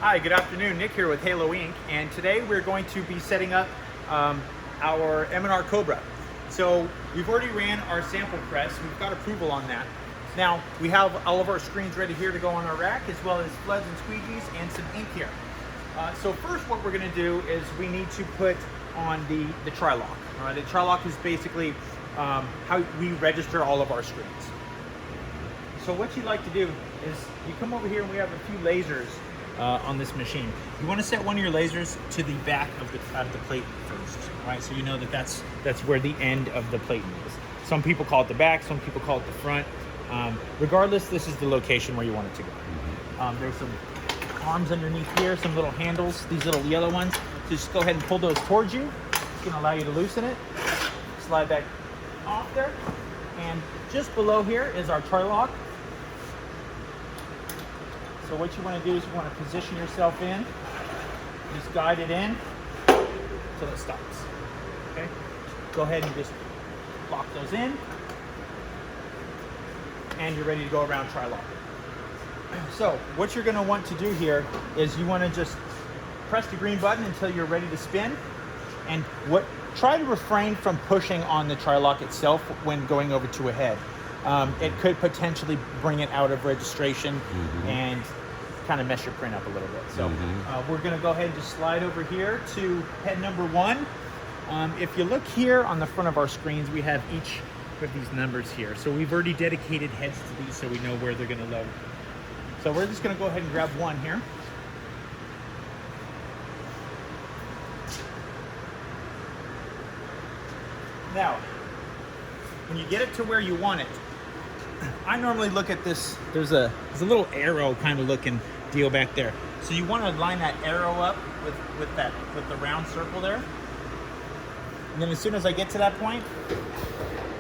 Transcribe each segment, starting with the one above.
Hi, good afternoon. Nick here with Halo Inc. And today we're going to be setting up our M&R Cobra. So we've already ran our sample press. We've got approval on that. Now we have all of our screens ready here to go on our rack, as well as floods and squeegees and some ink here. So first what we're going to do is we need to put on the tri-lock. The tri-lock is basically how we register all of our screens. So what you'd like to do is you come over here and we have a few lasers on this machine. You want to set one of your lasers to the back of the plate first, right? So you know that that's where the end of the plate is. Some people call it the back, some people call it the front. Regardless, this is the location where you want it to go. There's some arms underneath here, some little handles, these little yellow ones. So just go ahead and pull those towards you. It's going to allow you to loosen it. Slide that off there. And just below here is our tri-lock. So what you want to do is you want to position yourself in, just guide it in until it stops. Okay? Go ahead and just lock those in, and you're ready to go around tri-lock. So what you're going to want to do here is you want to just press the green button until you're ready to spin, and try to refrain from pushing on the tri-lock itself when going over to a head. It could potentially bring it out of registration and kind of mess your print up a little bit. So we're going to go ahead and just slide over here to head number 1. If you look here on the front of our screens, we have each of these numbers here. So we've already dedicated heads to these so we know where they're going to load. So we're just going to go ahead and grab one here. Now, when you get it to where you want it, I normally look at this, there's a little arrow kind of looking deal back there. So you want to line that arrow up with the round circle there. And then as soon as I get to that point,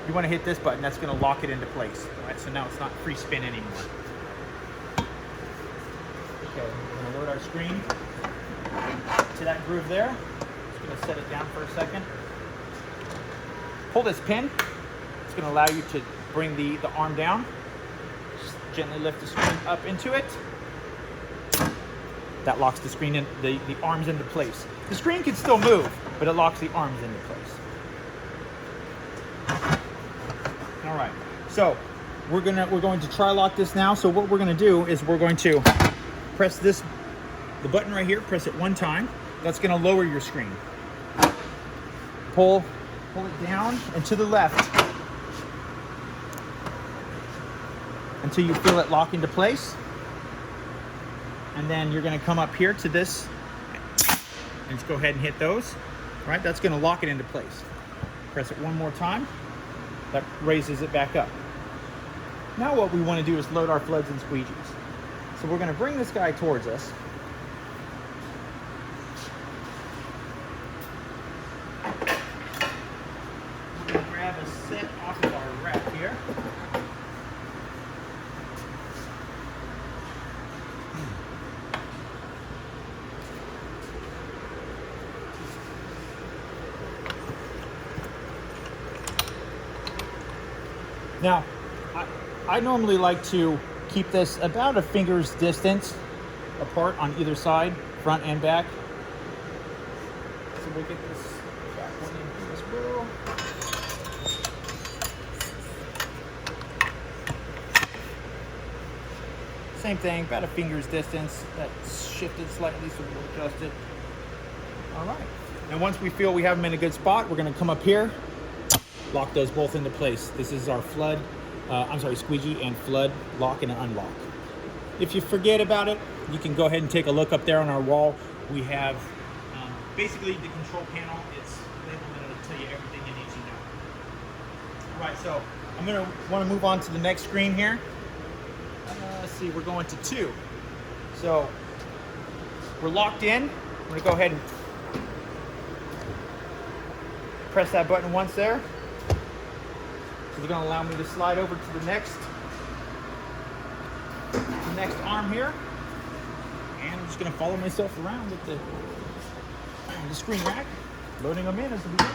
you want to hit this button. That's going to lock it into place. All right, so now it's not free spin anymore. Okay, we're going to load our screen to that groove there. Just going to set it down for a second. Pull this pin. It's going to allow you to bring the arm down. Just gently lift the screen up into it. That locks the screen in, the arms into place. The screen can still move, but it locks the arms into place. All right, so we're going to tri-lock this now. So what we're going to do is we're going to press the button right here. Press it one time. That's going to lower your screen. Pull it down and to the left until you feel it lock into place. And then you're going to come up here to this and just go ahead and hit those. All right, that's going to lock it into place. Press it one more time. That raises it back up. Now what we want to do is load our floods and squeegees. So we're going to bring this guy towards us. We're going to grab a set off of our rack here. Now, I normally like to keep this about a finger's distance apart on either side, front and back. So we'll get this back one in as well. Same thing, about a finger's distance. That's shifted slightly, so we'll adjust it. All right. And once we feel we have them in a good spot, we're going to come up here. Lock those both into place. This is our squeegee and flood lock and unlock. If you forget about it, you can go ahead and take a look up there on our wall. We have basically the control panel. It's labeled and it'll tell you everything you need to know. All right, so I'm going to want to move on to the next screen here. Let's see, we're going to 2. So we're locked in. I'm going to go ahead and press that button once there. So they're going to allow me to slide over to the next arm here. And I'm just going to follow myself around with the screen rack, loading them in as we go.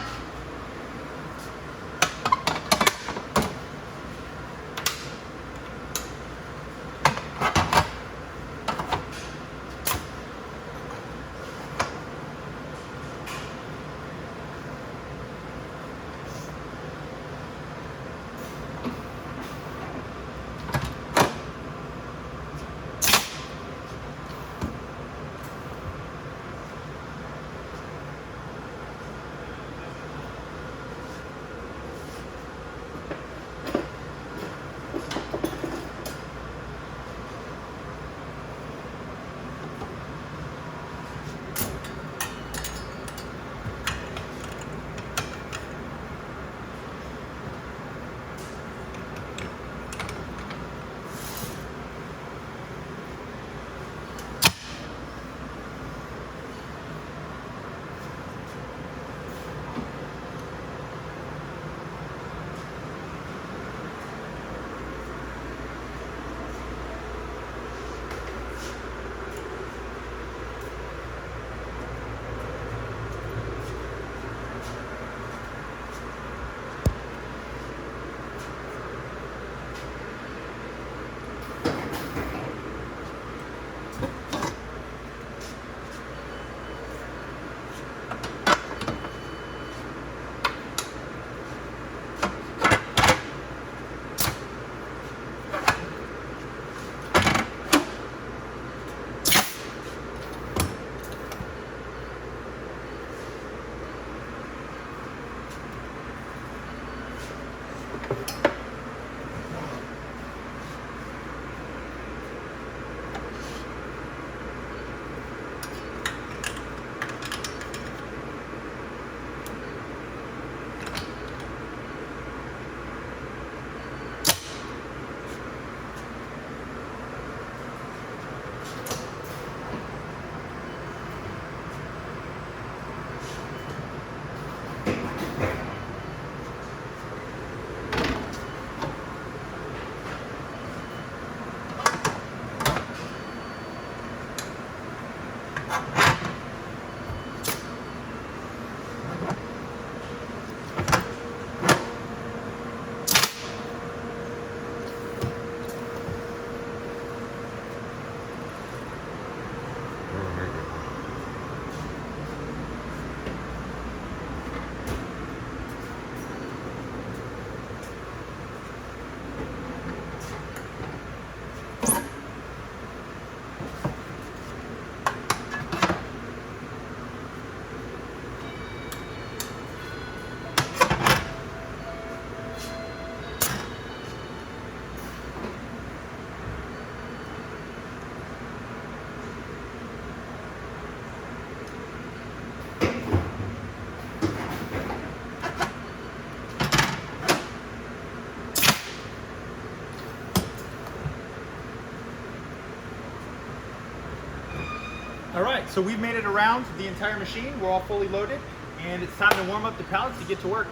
All right, so we've made it around the entire machine. We're all fully loaded, and it's time to warm up the pallets to get to work.